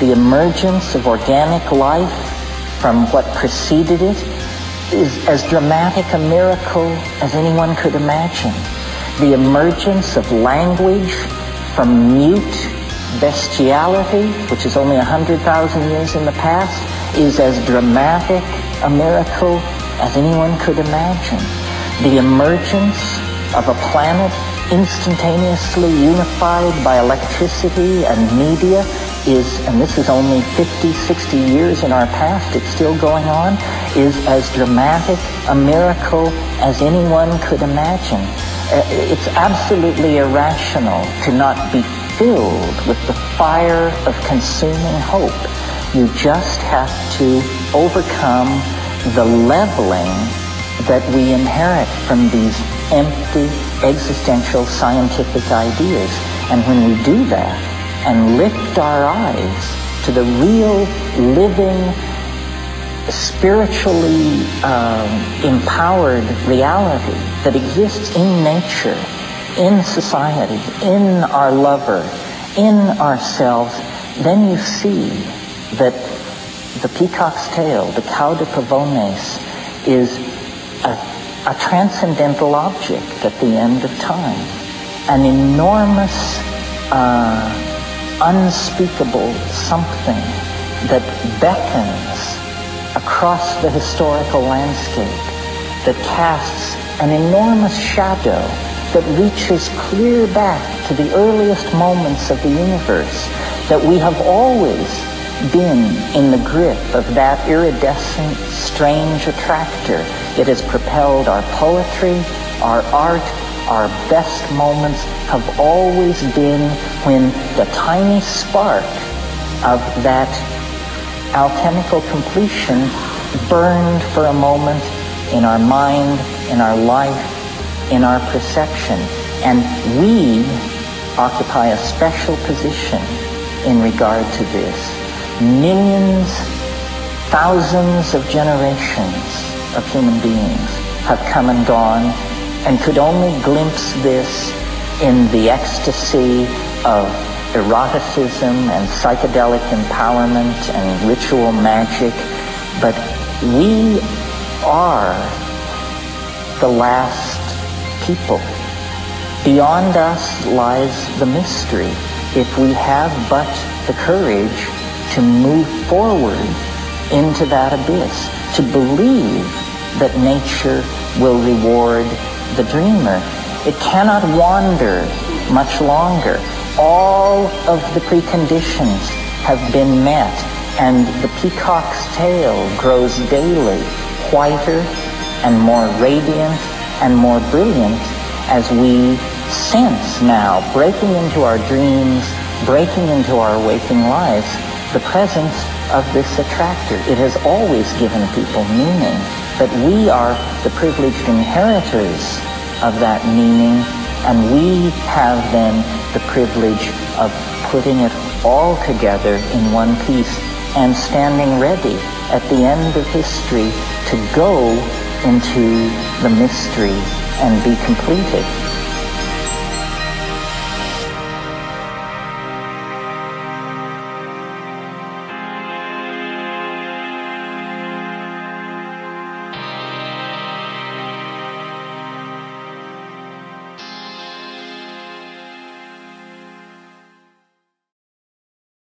The emergence of organic life from what preceded it is as dramatic a miracle as anyone could imagine. The emergence of language from mute bestiality, which is only 100,000 years in the past, is as dramatic a miracle as anyone could imagine. The emergence of a planet instantaneously unified by electricity and media is, and this is only 50, 60 years in our past, it's still going on, is as dramatic a miracle as anyone could imagine. It's absolutely irrational to not be filled with the fire of consuming hope. You just have to overcome the leveling that we inherit from these empty existential scientific ideas. And when we do that and lift our eyes to the real, living, spiritually empowered reality that exists in nature, in society, in our lover, in ourselves, then you see that the peacock's tail, the cauda pavones, is a transcendental object at the end of time, an enormous, unspeakable something that beckons across the historical landscape, that casts an enormous shadow that reaches clear back to the earliest moments of the universe, that we have always been in the grip of that iridescent, strange attractor. It has propelled our poetry, our art, our best moments have always been when the tiny spark of that alchemical completion burned for a moment in our mind, in our life, in our perception. And we occupy a special position in regard to this. Millions, thousands of generations of human beings have come and gone and could only glimpse this in the ecstasy of eroticism and psychedelic empowerment and ritual magic. But we are the last people. Beyond us lies the mystery. If we have but the courage to move forward into that abyss, to believe that nature will reward the dreamer. It cannot wander much longer. All of the preconditions have been met, and the peacock's tail grows daily whiter and more radiant and more brilliant as we sense now, breaking into our dreams, breaking into our waking lives, the presence of this attractor. It has always given people meaning, but we are the privileged inheritors of that meaning, and we have then the privilege of putting it all together in one piece and standing ready at the end of history to go into the mystery and be completed.